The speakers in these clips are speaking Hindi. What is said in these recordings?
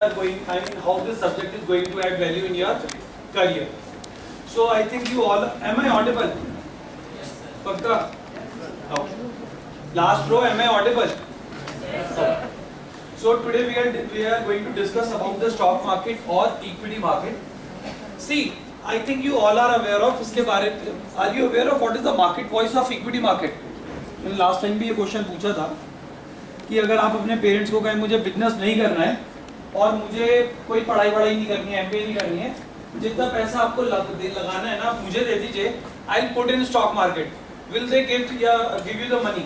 are going, I mean, how this subject is going to add value in your career. So I think you all, am I audible? Pakka? Okay. Last row, am I audible? Okay. So today we are going to discuss about the stock market or equity market. See, I think you all are aware of इसके बारे में. Are you aware of what is the market voice of equity market? मैंने लास्ट टाइम भी ये क्वेश्चन पूछा था कि अगर आप अपने पेरेंट्स को कहें मुझे बिजनेस नहीं करना है और मुझे कोई पढ़ाई नहीं करनी है, एमबीए नहीं करनी है, जितना पैसा आपको लगाना है ना मुझे दे दीजिए, I will put in stock market. Will they give you the money?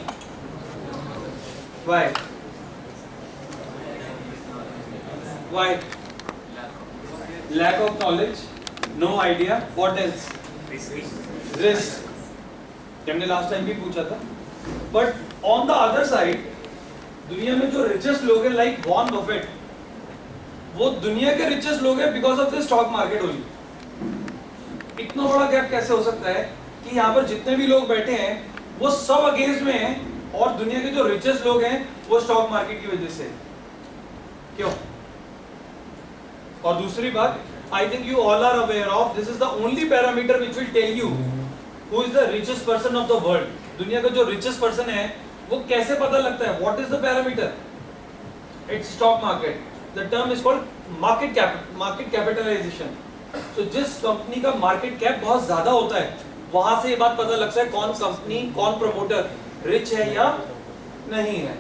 Why? Why? Lack of knowledge, no idea, what else? Risk. हमने लास्ट टाइम भी पूछा था. But on the other side दुनिया में जो रिचेस्ट लोग हैं लाइक वॉरेन बफेट, वो दुनिया के रिचेस्ट लोग हैं because of the stock market only. इतना बड़ा गैप कैसे हो सकता है कि यहाँ पर जितने भी लोग बैठे हैं वो सब अगेंस्ट में हैं और दुनिया के जो रिचेस्ट लोग हैं वो स्टॉक मार्केट की वजह से. क्यों? और दूसरी बात, I think you all are aware of this is the only parameter which will tell you who is the richest person of the world. दुनिया का जो रिचेस्ट पर्सन है वो कैसे पता लगता है? What is the parameter? It's stock market. The term is called market capitalisation. तो जिस कंपनी का मार्केट कैप बहुत ज्यादा होता है वहां से ये बात पता लगता है कौन कंपनी, कौन प्रमोटर रिच है या नहीं है.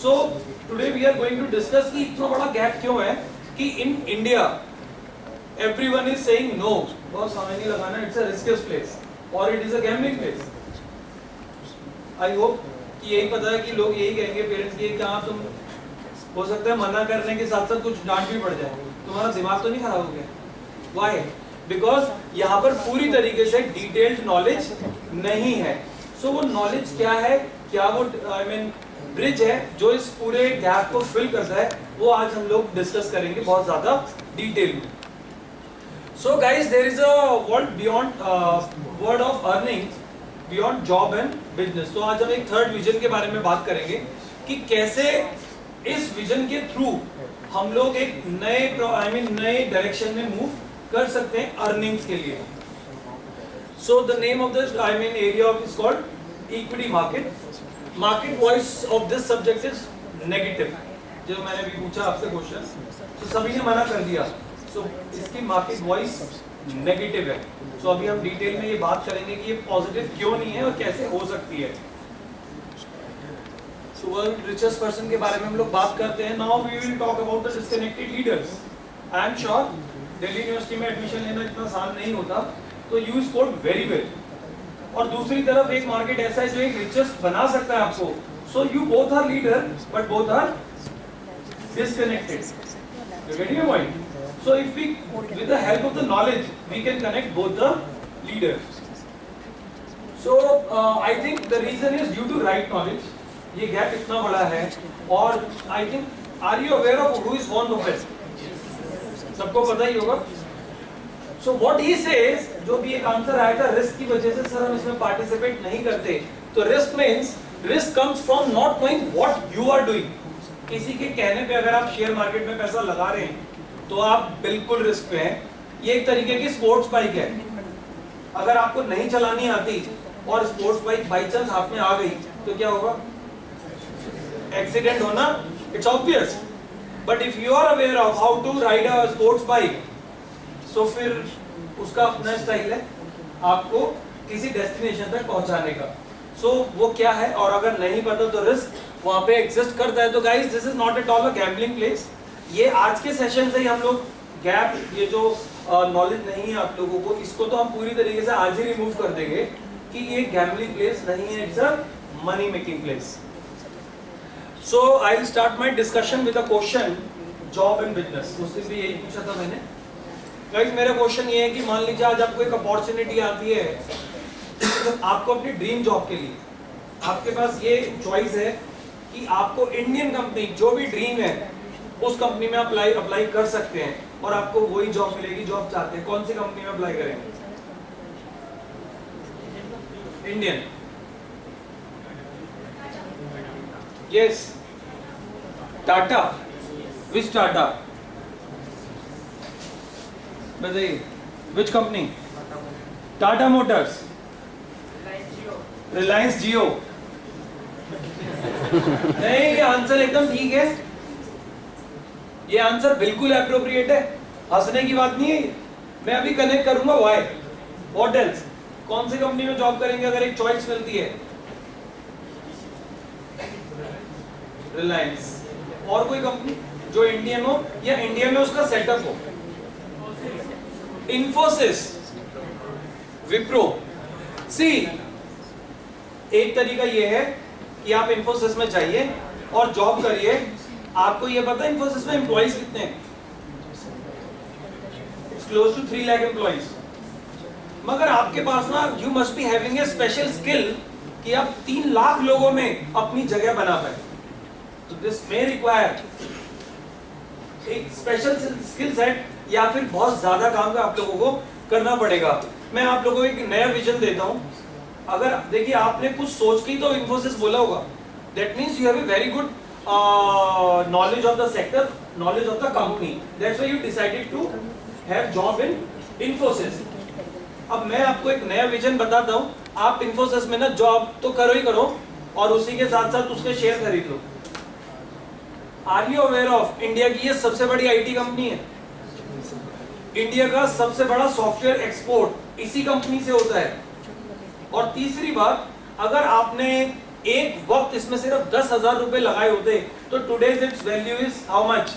So today we are going to discuss कि इतना बड़ा गैप क्यों है कि in India everyone is saying no, बहुत समय नहीं लगाना, इट्स अ रिस्कियस प्लेस और it is a gambling place. I hope कि यही पता है कि लोग यही कहेंगे पेरेंट्स की कि हाँ तुम, हो सकता है मना करने के साथ साथ कुछ डांट भी पड़ जाए, तुम्हारा दिमाग तो नहीं खराब हो गया? व्हाई? बिकॉज यहाँ पर पूरी तरीके से डिटेल्ड नॉलेज नहीं है. सो वो नॉलेज क्या है, क्या वो ब्रिज है जो इस पूरे गैप को फिल करता है, वो आज हम लोग डिस्कस करेंगे बहुत ज्यादा डिटेल में. So guys, there is a world beyond word of earning beyond job and business. तो आज हम एक थर्ड विजन के बारे में बात करेंगे कि कैसे इस विजन के थ्रू हम लोग एक नए डायरेक्शन में मूव कर सकते हैं अर्निंग्स के लिए. So the name of this area of is called equity market. Market voice of this subject is negative. जो मैंने भी पूछा आपसे क्वेश्चन, तो सभी ने मना कर दिया. सो इसकी मार्केट वॉइस नेगेटिव है. सो अभी हम डिटेल में ये बात करेंगे कि ये पॉजिटिव क्यों नहीं है और कैसे हो सकती है. सो वर्ल्ड रिचेस्ट पर्सन के बारे में हम लोग बात करते हैं. Now we will talk about the disconnected leaders. I am sure Delhi university में एडमिशन लेना इतना आसान नहीं होता, तो यू स्कोर्ड वेरी वेल. और दूसरी तरफ एक मार्केट ऐसा है जो एक रिचेस्ट बना सकता है आपको. So you both are leader but both are disconnected. You getting my point? So if we, with the help of the knowledge, we can connect both the leaders. So I think the reason is due to right knowledge. ये गैप इतना बड़ा है. और I think, are you aware of who is Warren Buffett? सबको पता ही होगा. So what he says, जो भी एक आंसर आया था रिस्क की वजह से सर हम इसमें पार्टिसिपेट नहीं करते. तो risk means risk comes from not knowing what you are doing. किसी के कहने पे अगर आप शेयर मार्केट में पैसा लगा रहे हैं तो आप बिल्कुल रिस्क पे हैं. ये एक तरीके की स्पोर्ट्स बाइक है. अगर आपको नहीं चलानी आती और स्पोर्ट्स बाइक बाई चांस हाथ में आ गई तो क्या होगा? एक्सीडेंट होना, it's obvious. But if you are aware of how to ride a sports bike, so फिर उसका अपना स्टाइल है आपको किसी डेस्टिनेशन तक पहुंचाने का. सो वो क्या है, और अगर नहीं पता तो रिस्क वहां पे एग्जिस्ट करता है. तो guys, this is not at all a gambling place. ये आज के सेशन से ही हम लोग गैप, ये जो नॉलेज नहीं है आप लोगों को, इसको तो हम पूरी तरीके से आज ही रिमूव कर देंगे कि ये गैम्बलिंग प्लेस नहीं है, it's a money making place. So I will start my discussion with a question, job and business. उस दिन भी यही पूछा था मैंने. गाइस, मेरा क्वेश्चन ये है कि मान लीजिए आज आपको एक अपॉर्चुनिटी आती है आपको अपनी ड्रीम जॉब के लिए. आपके पास ये चॉइस है कि आपको इंडियन कंपनी जो भी ड्रीम है उस कंपनी में अप्लाई कर सकते हैं और आपको वही जॉब मिलेगी जो आप चाहते हैं. कौन सी कंपनी में अप्लाई करेंगे? Indian. Yes. Tata. Which Tata? बताइए, विच कंपनी? टाटा मोटर्स, रिलायंस जियो। नहीं, ये आंसर एकदम ठीक है, ये आंसर बिल्कुल एप्रोप्रिएट है, हंसने की बात नहीं है। मैं अभी कनेक्ट करूंगा व्हाई, व्हाट एल्स, कौन सी कंपनी में जॉब करेंगे अगर एक चॉइस मिलती है? रिलायंस। और कोई कंपनी जो इंडियन हो या इंडिया में उसका सेटअप हो? इंफोसिस, विप्रो। सी, एक तरीका ये है कि आप इंफोसिस में जाइए और जॉब करिए। आपको ये पता है इंफोसिस में एम्प्लॉइज कितने हैं? It's close to 3 lakh employees. मगर आपके पास ना, you must be having a special skill कि आप 3 लाख लोगों में अपनी जगह बना पाए। तो दिस मे रिक्वायर एक स्पेशल स्किल सेट, या फिर बहुत ज्यादा काम का आप लोगों को करना पड़ेगा। मैं आप लोगों को एक नया विजन देता हूं। अगर देखिए, आपने कुछ सोच के तो इंफोसिस बोला होगा, that means you have a very good knowledge of the sector, knowledge of the company. That's why you decided to have job in Infosys. अब मैं आपको एक नया विजन बताता हूँ। आप Infosys में ना जॉब तो करो ही करो, और उसी के साथ साथ उसके शेयर खरीद लो। Are you aware of India की ये सबसे बड़ी आईटी कंपनी है? इंडिया का सबसे बड़ा सॉफ्टवेयर एक्सपोर्ट इसी कंपनी से होता है। और तीसरी बात, अगर आपने एक वक्त इसमें सिर्फ 10,000 रुपए लगाए होते तो today's it's value is how much?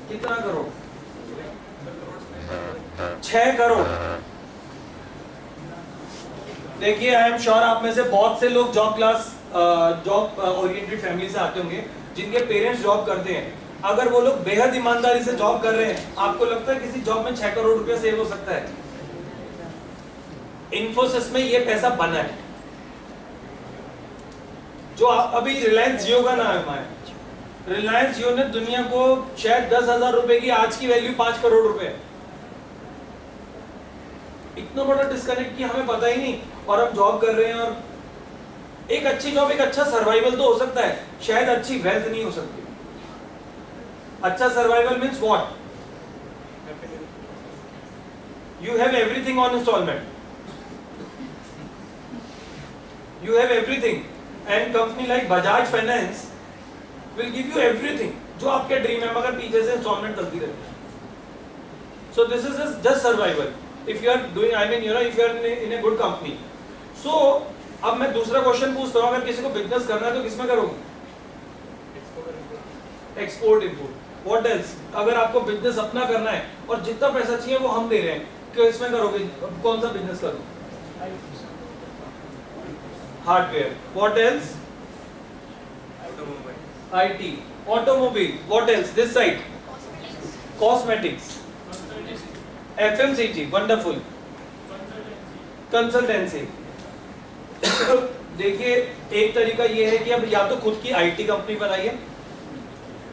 कितना करोड़? 6 करोड़। देखिए, आई एम श्योर आप में से बहुत से लोग जॉब ओरिएंटेड फैमिली से आते होंगे, जिनके पेरेंट्स जॉब करते हैं। अगर वो लोग बेहद ईमानदारी से जॉब कर रहे हैं, आपको लगता है किसी जॉब में 6 करोड़ रुपए सेव हो सकता है? इंफोसिस में ये पैसा बना है। जो अभी रिलायंस जियो का नाम है, रिलायंस जियो ने दुनिया को शायद 10,000 रुपए की, आज की वैल्यू 5 करोड़ रुपए है। इतना बड़ा डिस्कनेक्ट कि हमें पता ही नहीं, और हम जॉब कर रहे हैं। और एक अच्छी जॉब, एक अच्छा सर्वाइवल तो हो सकता है, शायद अच्छी वेल्थ नहीं हो सकती। अच्छा survival means what? You have everything on instalment, you have everything, and company like Bajaj finance will give you everything जो आपके ड्रीम है, मगर पीछे से इंस्टॉलमेंट चलती रहती है। So this is just survival if you are doing, I mean, you know, if you are in a good company. So अब मैं दूसरा क्वेश्चन पूछता हूँ, अगर किसी को बिजनेस करना है तो किसमें करोगे? Export, import, what else? अगर आपको बिजनेस अपना करना है और जितना पैसा चाहिए वो हम दे रहे हैं, क्यों इसमें करोगे? कौन सा बिजनेस करोगे? Hardware, what else? IT, automobile, what else? This side, cosmetics, FMCG, wonderful, consultancy. देखिए, एक तरीका ये है कि अब या तो खुद की IT कंपनी बनाइए,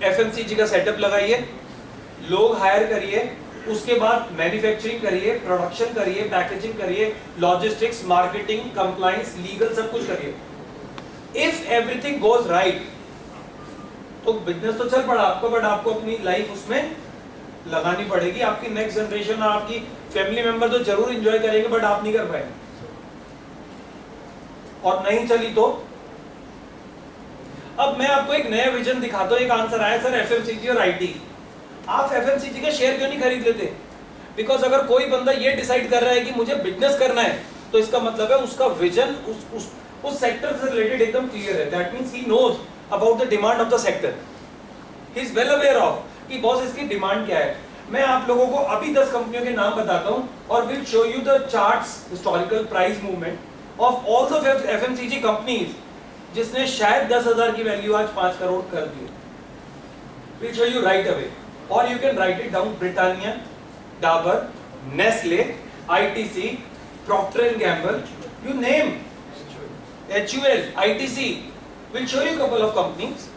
FMCG का सेटअप लगाइए, लोग हायर करिए, उसके बाद मैन्युफैक्चरिंग करिए, प्रोडक्शन करिए, पैकेजिंग करिए, लॉजिस्टिक्स, मार्केटिंग, कंप्लायंस, लीगल, सब कुछ करिए। इफ एवरीथिंग गोज राइट तो बिजनेस तो चल पड़ा आपको, बट आपको अपनी लाइफ उसमें लगानी पड़ेगी। आपकी नेक्स्ट जनरेशन और आपकी फैमिली मेंबर तो जरूर एंजॉय करेंगे, बट आप नहीं कर पाएंगे। और नहीं चली तो अब मैं आपको एक नया विजन दिखाता हूं। एक आंसर आया, सर FMCG और IT। आप FMCG का शेयर क्यों नहीं खरीद लेते? बिकॉज अगर कोई बंदा ये डिसाइड कर रहा है कि मुझे बिजनेस करना है, तो इसका मतलब है उसका विजन उस सेक्टर से रिलेटेड एकदम क्लियर है। That means he knows about the demand of the sector, he is well aware of कि बॉस इसकी डिमांड क्या है। मैं आप लोगों को अभी 10 कंपनियों के नाम बताता हूं और will show you the charts, historical price movement of all the FMCG companies जिसने शायद 10,000 की वैल्यू आज 5 करोड़ कर दी। Will show you right away, और you can write it down. Britannia, Dabur, Nestle, ITC, Procter and Gamble, you name, HUL, ITC. We'll show you a couple of companies.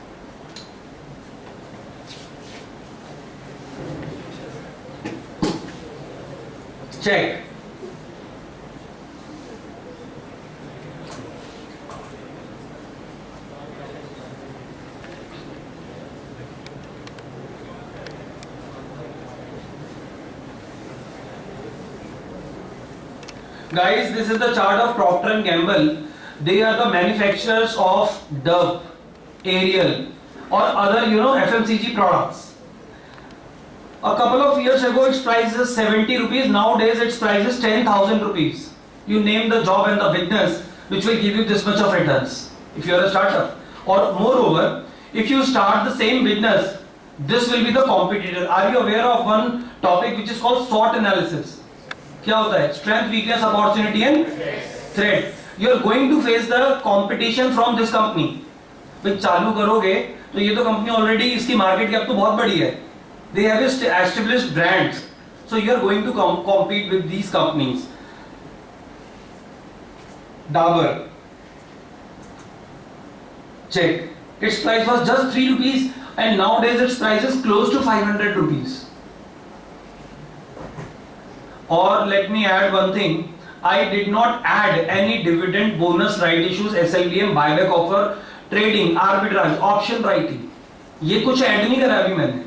Check. Guys, this is the chart of Procter and Gamble. They are the manufacturers of Dove, Ariel, or other FMCG products. A couple of years ago, its price is 70 rupees. Nowadays, its price is 10,000 rupees. You name the job and the business which will give you this much of returns if you are a startup. Or moreover, if you start the same business, this will be the competitor. Are you aware of one topic which is called SWOT analysis? क्या होता है? Strength, weakness, opportunity and threat. You are going to face the competition from this company. भाई चालू करोगे तो ये तो कंपनी ऑलरेडी इसकी मार्केट कैप तो बहुत बड़ी है. They have established brands, so you are going to compete with these companies. Dabur, check. Its price was just 3 rupees, and nowadays its price is close to 500 rupees. Or let me add one thing. I did not add any dividend, bonus, right issues, SLBM, buyback offer, trading, arbitrage, option writing. ये कुछ ऐड नहीं करा अभी मैंने.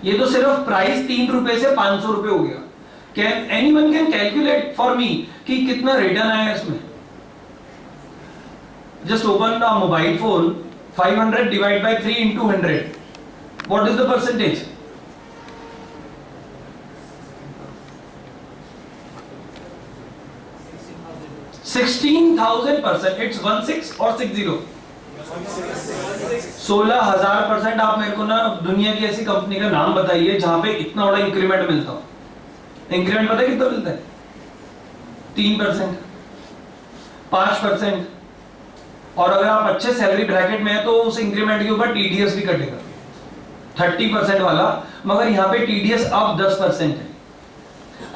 ये तो सिर्फ प्राइस 3 रुपए से 500 रुपए हो गया. Can anyone can calculate for me कि कितना रिटर्न आया इसमें. Just open a mobile phone. 500 divide by 3 into 100. What is the percentage? $16,000%. It's 16 or 60? 16,000%. आप मेरे को ना दुनिया की ऐसी कंपनी का नाम बताइए जहां पे इतना बड़ा इंक्रीमेंट मिलता हो. इंक्रीमेंट पता है कितना मिलता है? 3%, 5%. और अगर आप अच्छे सैलरी ब्रैकेट में है तो उस इंक्रीमेंट के ऊपर टीडीएस भी कटेगा 30% वाला. मगर यहाँ पे टीडीएस अब 10% है.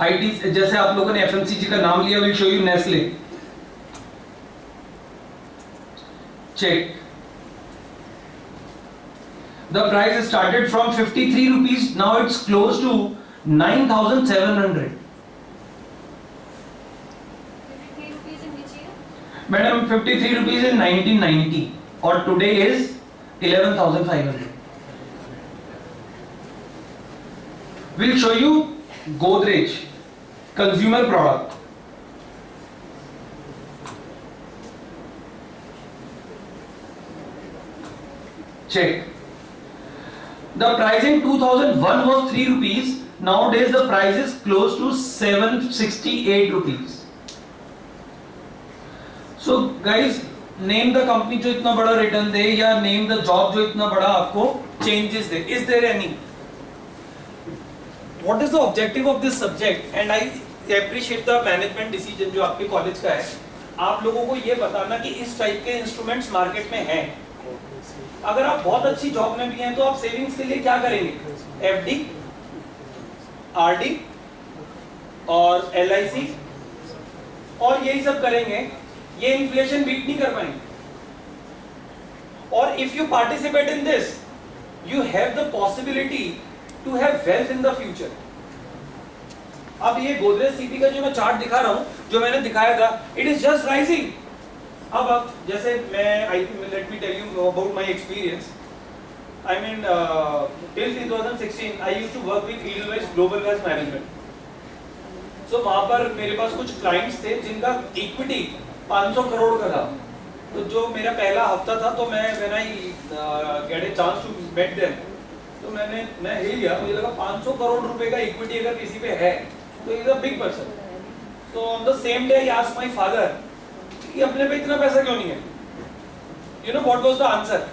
आईटी जैसे आप लोगों ने एफएमसीजी का नाम लिया, will show you Nestle. Check. The price started from 53 rupees. Now it's close to 9,700. 53 rupees in which year? Madam, 53 rupees in 1990, or today is 11,500. We'll show you Godrej consumer product. Check. The price in 2001 was 3 rupees. Nowadays the price is close to 768 rupees. So guys, name the company जो इतना बड़ा रिटर्न दे, या name the job जो इतना बड़ा आपको changes they. Is there any? What is the objective of this subject? And I appreciate the management decision जो आपके कॉलेज का है. आप लोगों को ये बताना कि इस टाइप के इंस्ट्रूमेंट्स मार्केट में हैं. अगर आप बहुत अच्छी जॉब में भी हैं तो आप सेविंग्स के लिए क्या करेंगे? एफडी, आरडी और एलआईसी और यही सब करेंगे. ये इन्फ्लेशन बीट नहीं कर पाएंगे. और if you participate in this, you have the possibility to have wealth in the future. अब ये गोदरेज सीपी का जो मैं चार्ट दिखा रहा हूं, जो मैंने दिखाया था, इट इज जस्ट राइजिंग. अब जैसे मैं let me tell you about my experience. I mean till 2016 I used to work with Edelweiss global wealth management. So वहां पर मेरे पास कुछ क्लाइंट्स थे जिनका इक्विटी 500 करोड़ का था. तो जो मेरा पहला हफ्ता था, तो मैं when I get a chance to met them, तो मैं हिल गया. मुझे लगा 500 करोड़ रुपए का इक्विटी अगर किसी पे है तो इज अ बिग पर्सन. तो on the same day I asked my father कि अपने पे इतना पैसा क्यों नहीं है. You know what was the answer?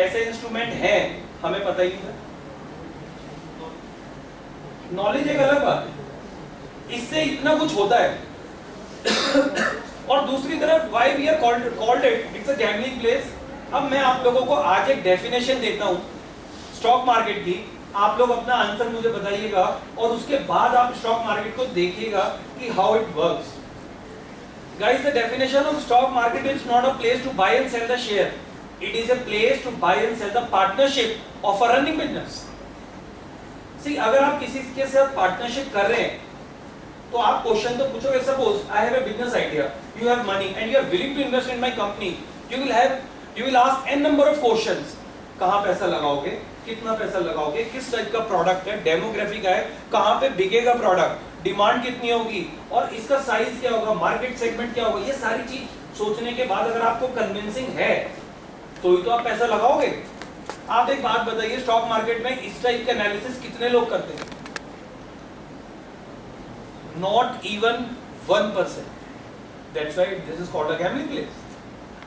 ऐसे इंस्ट्रूमेंट है, हमें पता ही नहीं था. नॉलेज एक अलग बात है, इससे इतना कुछ होता है. और दूसरी तरफ why we are called it's a gambling place. अब मैं आप लोगों को आज एक डेफिनेशन देता हूं स्टॉक मार्केट की. आप लोग अपना आंसर मुझे बताइएगा और उसके बाद आप स्टॉक मार्केट को देखिएगा कि how it works. Guys, the definition of stock market is not a place to buy and sell the share. It is a place to buy and sell the partnership of a running business. See, अगर आप किसी के साथ पार्टनरशिप कर रहे हैं तो आप क्वेश्चन तो पूछोगे. Suppose I have a business idea, you have money and you are willing to invest in my company. You will ask n number of questions. कहाँ पैसा लगाओगे, कितना पैसा लगाओगे, किस टाइप का प्रोडक्ट है, डेमोग्राफी का है, कहाँ पे बिकेगा प्रोडक्ट, डिमांड कितनी होगी और इसका साइज क्या होगा, मार्केट सेगमेंट क्या होगा, ये सारी चीज सोचने के बाद अगर आपको कन्विंसिंग है तो ही तो आप पैसा लगाओगे। आप एक बात बताइए, स्टॉक मार्केट में इस टाइप के एनालिसिस कितने लोग करते हैं? Not even 1%। That's why this is called a gambling place.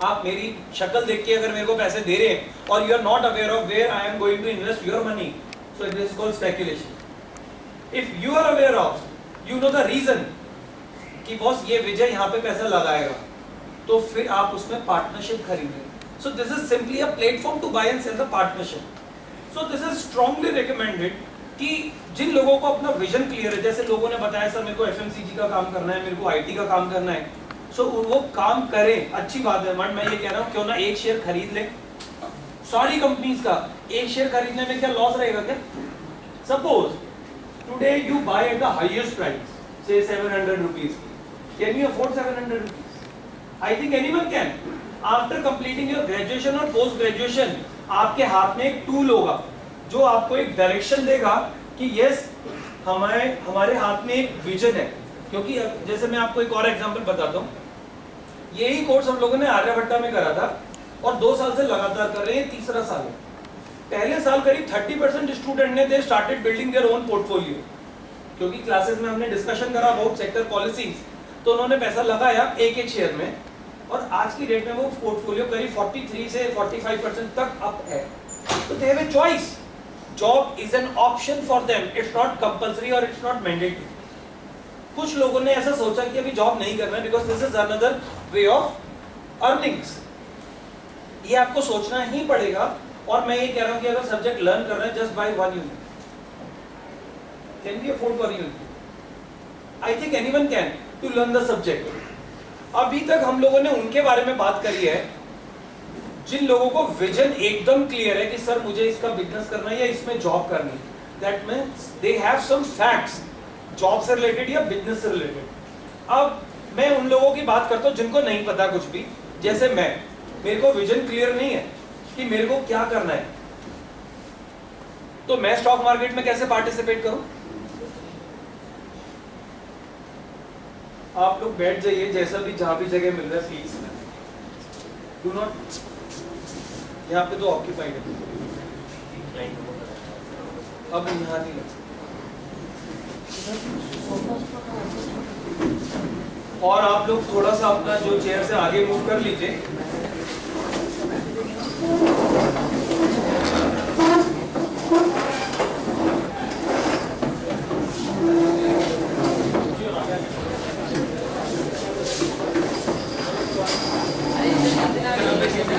आप मेरी शक्ल देख के अगर मेरे को पैसे दे रहे हैं और you are not aware of where I am going to invest your money, so this is called speculation. If you are aware of, you know the reason कि बॉस ये विजय यहाँ पे पैसा लगाएगा, तो फिर आप उसमें पार्टनरशिप खरीदें। So this is simply a platform to buy and sell the partnership. So this is strongly recommended कि जिन लोगों को अपना विजन क्लियर है, जैसे लोगों ने बताया सर मेरे को FMCG का काम करना है, मेरे को IT का काम करना है, सो वो काम करें, अच्छी बात है। बट मैं ये कह रहा हूँ क्यों ना एक शेयर खरीद ले सारी कंपनीज का। एक शेयर खरीदने में क्या लॉस रहेगा क्या? Suppose today you by at the highest price से 700 rupees, can you afford 700 rupees? I think anyone can. After completing your graduation और पोस्ट ग्रेजुएशन आपके हाथ में एक टूल होगा जो आपको एक डायरेक्शन देगा कि यस हमारे हाथ में एक विजन है। क्योंकि जैसे मैं आपको एक और एग्जांपल बताता हूँ, यही कोर्स हम लोगों ने आर्यभट्टा में करा था और 2 साल से लगातार कर रहे हैं, तीसरा साल है। पहले साल करीब 30% स्टूडेंट ने they started building their own portfolio, क्योंकि क्लासेस में हमने डिस्कशन करा अबाउट सेक्टर पॉलिसीज, तो उन्होंने पैसा लगाया एक शेयर में और आज की डेट में वो पोर्टफोलियो करीब 43 से 45% तक अप है। तो they have a choice. Job is an option for them, it's not compulsory और इट्स नॉट मैंडेटरी। कुछ लोगों ने ऐसा सोचा कि अभी जॉब नहीं करना है because this is another way of earnings. ये आपको सोचना ही पड़ेगा। और मैं ये कह रहा हूं कि अगर सब्जेक्ट लर्न कर रहे हैं just buy 1 unit, can be afford for unit? I think anyone can to learn the subject. अभी तक हम लोगों ने उनके बारे में बात करी है जिन लोगों को विजन एकदम क्लियर है कि सर मुझे इसका बिजनेस करना है या इसमें जॉब करनी है। That means they have some facts job से रिलेटेड या बिजनेस से रिलेटेड। अब मैं उन लोगों की बात करता हूँ जिनको नहीं पता कुछ भी, जैसे मेरे को विजन क्लियर नहीं है कि मेरे को क्या करना है, तो मैं स्टॉक मार्केट में कैसे पार्टिसिपेट करूं? आप लोग बैठ जाइए, जैसा भी जहां भी जगह मिल रहा है प्लीज, डू नॉट, यहाँ पे तो ऑक्यूपाइड है, अब यहाँ नहीं लग। और आप लोग थोड़ा सा अपना जो चेयर से आगे मूव कर लीजिए।